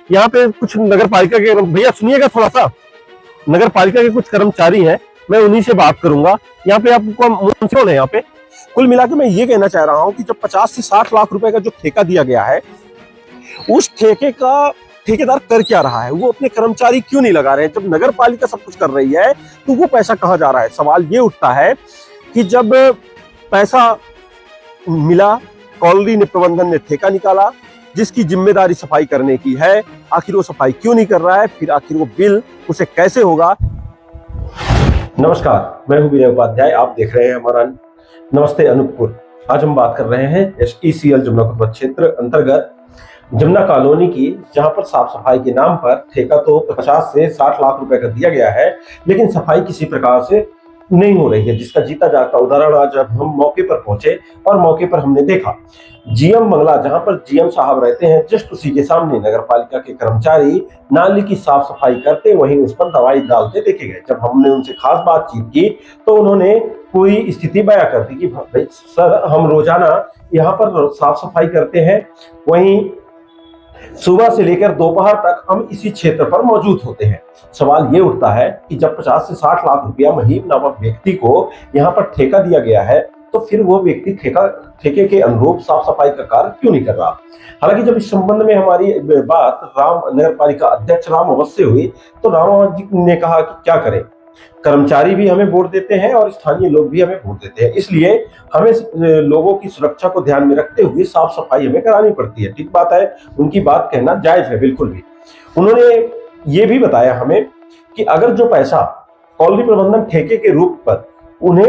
यहाँ पे कुछ नगर पालिका के, भैया सुनिएगा थोड़ा सा, नगर पालिका के कुछ कर्मचारी हैं, मैं उन्हीं से बात करूंगा। यहाँ पे आपको मुंसिपल है। यहाँ पे कुल मिला के मैं ये कहना चाह रहा हूँ कि जब 50 से 60 लाख रुपए का जो ठेका दिया गया है, उस ठेके का ठेकेदार कर क्या रहा है? वो अपने कर्मचारी क्यों नहीं लगा रहे हैं? जब नगर पालिका सब कुछ कर रही है तो वो पैसा कहाँ जा रहा है? सवाल ये उठता है कि जब पैसा मिला, कॉलोनी ने, प्रबंधन ने ठेका निकाला जिसकी जिम्मेदारी सफाई करने की है, आखिर वो सफाई क्यों नहीं कर रहा है? फिर आखिर वो बिल उसे कैसे होगा? नमस्कार, मैं हूं विनय उपाध्याय, आप देख रहे हैं हमारा नमस्ते अनूपपुर। आज हम बात कर रहे हैं SECL जमुना कुतुब क्षेत्र अंतर्गत जमुना कॉलोनी की, जहां पर साफ सफाई के नाम पर ठेका तो 50 से 60 लाख रुपए का दिया गया है, लेकिन सफाई किसी प्रकार से नहीं हो रही है, जिसका जीता जागता उदाहरण आज हम मौके पर पहुंचे और मौके पर हमने देखा GM बंगला, जहां पर GM साहब रहते हैं, जस्ट उसी के सामने नगर पालिका के कर्मचारी नाली की साफ सफाई करते वहीं उस पर दवाई डालते देखे गए। जब हमने उनसे खास बातचीत की तो उन्होंने पूरी स्थिति बयां कर दी कि भाई सर, हम रोजाना यहाँ पर साफ सफाई करते हैं, वहीं सुबह से लेकर दोपहर तक हम इसी क्षेत्र पर मौजूद होते हैं। सवाल ये उठता है कि जब 50 से 60 लाख रुपया महीम नामक व्यक्ति को यहाँ पर ठेका दिया गया है, तो फिर वो व्यक्ति ठेके के अनुरूप साफ सफाई का कार्य क्यों नहीं कर रहा? हालांकि जब इस संबंध में हमारी बात नगर पालिका अध्यक्ष राम अवस्थ से हुई तो राम जी ने कहा कि क्या करें, कर्मचारी भी हमें वोट देते हैं और स्थानीय लोग भी हमें वोट देते हैं, इसलिए हमें लोगों की सुरक्षा को ध्यान में रखते हुए साफ सफाई हमें करानी पड़ती है। ठीक बात है, उनकी बात कहना जायज है, बिल्कुल भी। उन्होंने ये भी बताया हमें कि अगर जो पैसा कॉलोनी प्रबंधन ठेके के रूप पर उन्हें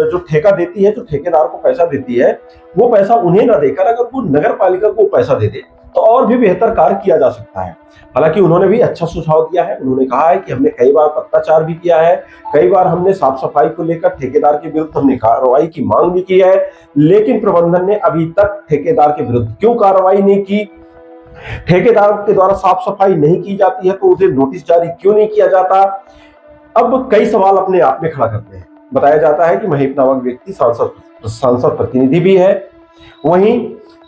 जो ठेका देती है, जो ठेकेदार को पैसा देती है, वो पैसा उन्हें ना देकर अगर वो नगर पालिका को पैसा दे दे तो और भी बेहतर कार्य किया जा सकता है। हालांकि उन्होंने भी अच्छा सुझाव दिया है। उन्होंने कहा है कि हमने कई बार पत्राचार भी किया है, कई बार हमने साफ सफाई को लेकर ठेकेदार के विरुद्ध हमने कार्रवाई की मांग भी की है, लेकिन प्रबंधन ने अभी तक ठेकेदार के विरुद्ध क्यों कार्रवाई नहीं की? ठेकेदार के द्वारा साफ सफाई नहीं की जाती है तो उसे नोटिस जारी क्यों नहीं किया जाता? अब कई सवाल अपने आप में खड़ा करते हैं। बताया जाता है कि महीप नामक व्यक्ति सांसद प्रतिनिधि भी है। वहीं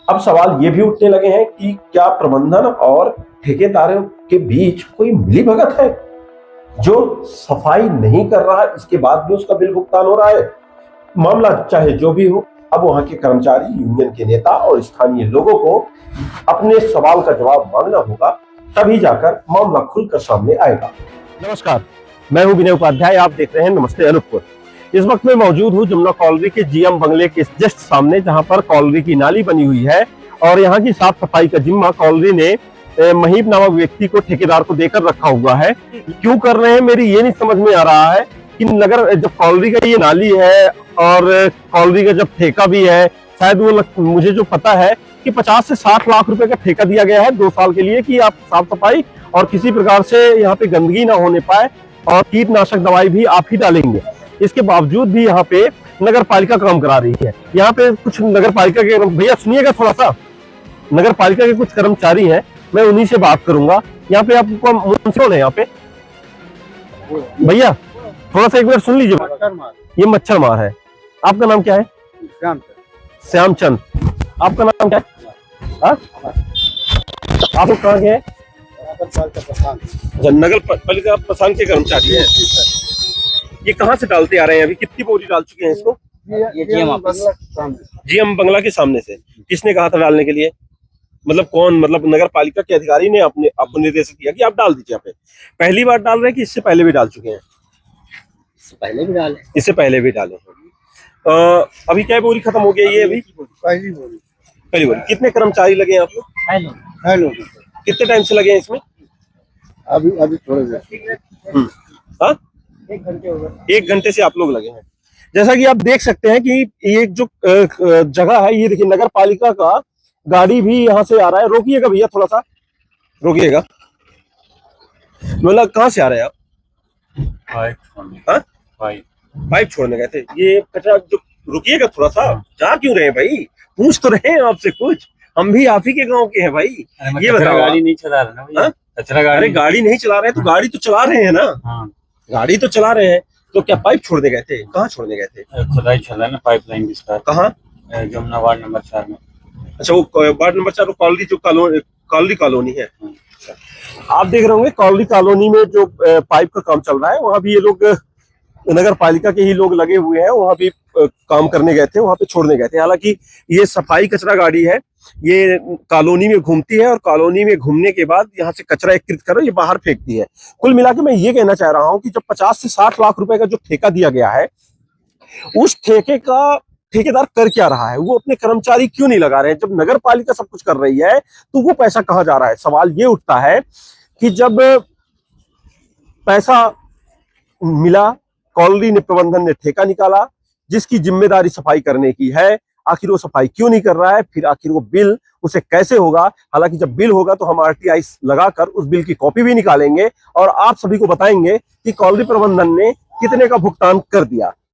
अब सवाल ये भी उठने लगे हैं कि क्या प्रबंधन और ठेकेदारों के बीच कोई मिलीभगत है? जो सफाई नहीं कर रहा है इसके बाद भी उसका बिल भुगतान हो रहा है। मामला चाहे जो भी हो, अब वहां के कर्मचारी, यूनियन के नेता और स्थानीय लोगों को अपने सवाल का जवाब मांगना होगा, तभी जाकर मामला खुलकर सामने आएगा। नमस्कार, मैं हूं विनय उपाध्याय, आप देख रहे हैं नमस्ते अनूपपुर। इस वक्त मैं मौजूद हूं जमुना कॉलोनी के GM बंगले के जस्ट सामने, जहां पर कॉलोनी की नाली बनी हुई है और यहाँ की साफ सफाई का जिम्मा कॉलोनी ने महीप नामक व्यक्ति को, ठेकेदार को देकर रखा हुआ है। क्यों कर रहे हैं, मेरी ये नहीं समझ में आ रहा है कि नगर, जब कॉलोनी का ये नाली है और कॉलोनी का जब ठेका भी है, शायद वो मुझे जो पता है कि 50 से 60 लाख रुपए का ठेका दिया गया है 2 साल के लिए, कि आप साफ सफाई और किसी प्रकार से यहाँ पे गंदगी ना होने पाए और कीटनाशक दवाई भी आप ही डालेंगे। इसके बावजूद भी यहाँ पे नगर पालिका काम करा रही है। यहाँ पे कुछ नगर पालिका के, भैया सुनिएगा थोड़ा सा, नगर पालिका के कुछ कर्मचारी हैं, मैं उन्हीं से बात करूंगा। यहाँ पे आपको मुंसिपल है। यहाँ पे भैया थोड़ा सा एक मिनट सुन लीजिए, ये मच्छर मार है। आपका नाम क्या है? श्यामचंद। आपका नाम क्या है? आप लोग कहाँ के हैं? नगर पालिका प्रशासन के कर्मचारी है। ये कहाँ से डालते आ रहे हैं? अभी कितनी बोरी डाल चुके हैं इसको? ये GM बंगला के सामने से। किसने कहा था डालने के लिए? मतलब कौन, मतलब नगर पालिका के अधिकारी ने आपको निर्देश दिया कि आप डाल दीजिए? यहाँ पे पहली बार डाल रहे हैं कि इससे पहले भी डाल चुके हैं? इससे पहले भी डाले। इससे पहले भी डाले हैं। अभी क्या बोरी खत्म हो गया? ये अभी पहली बोरी। कितने कर्मचारी लगे हैं आप लोग? हेलो। कितने टाइम से लगे हैं इसमें? अभी थोड़े देर। हाँ, 1 घंटे हो गए। 1 घंटे से आप लोग लगे हैं। जैसा कि आप देख सकते हैं कि ये जो जगह है, ये देखिए नगर पालिका का गाड़ी भी यहाँ से आ रहा है। रोकिएगा भैया, थोड़ा सा रोकिएगा। मतलब कहाँ से आ रहे हैं आप? पाइप छोड़ने गए थे। ये कचरा जो, रुकिएगा थोड़ा सा, जा क्यों रहे हैं भाई? पूछ तो रहे हैं आपसे कुछ, हम भी आप ही के गांव के हैं भाई। ये बताओ, गाड़ी नहीं चला रहे ना? कचरा गाड़ी। अरे गाड़ी नहीं चला रहे तो गाड़ी तो चला रहे हैं ना? गाड़ी तो चला रहे हैं, तो क्या पाइप छोड़ने गए थे? कहाँ छोड़ने गए थे? खुदाई चला है ना, पाइपलाइन विस्तार। कहाँ? जमुना वार्ड नंबर 4 में। अच्छा, वो वार्ड नंबर 4 कॉलोनी, जो कॉलोनी है। आप देख रहे होंगे कॉलोनी कॉलोनी में जो पाइप का काम चल रहा है, वहां भी ये लोग नगर पालिका के ही लोग लगे हुए हैं, वहां भी काम करने गए थे, वहां पे छोड़ने गए थे। हालांकि ये सफाई कचरा गाड़ी है, ये कॉलोनी में घूमती है और कॉलोनी में घूमने के बाद यहाँ से कचरा एकत्रित कर ये बाहर फेंकती है। कुल मिला के मैं ये कहना चाह रहा हूं कि जब 50 से 60 लाख रुपए का जो ठेका दिया गया है, उस ठेके का ठेकेदार कर क्या रहा है? वो अपने कर्मचारी क्यों नहीं लगा रहे हैं? जब नगर पालिका सब कुछ कर रही है तो वो पैसा कहाँ जा रहा है? सवाल ये उठता है कि जब पैसा मिला, कॉलोनी ने प्रबंधन ने ठेका निकाला, जिसकी जिम्मेदारी सफाई करने की है, आखिर वो सफाई क्यों नहीं कर रहा है? फिर आखिर वो बिल उसे कैसे होगा? हालांकि जब बिल होगा तो हम आरटीआई लगाकर उस बिल की कॉपी भी निकालेंगे और आप सभी को बताएंगे कि कॉलोनी प्रबंधन ने कितने का भुगतान कर दिया।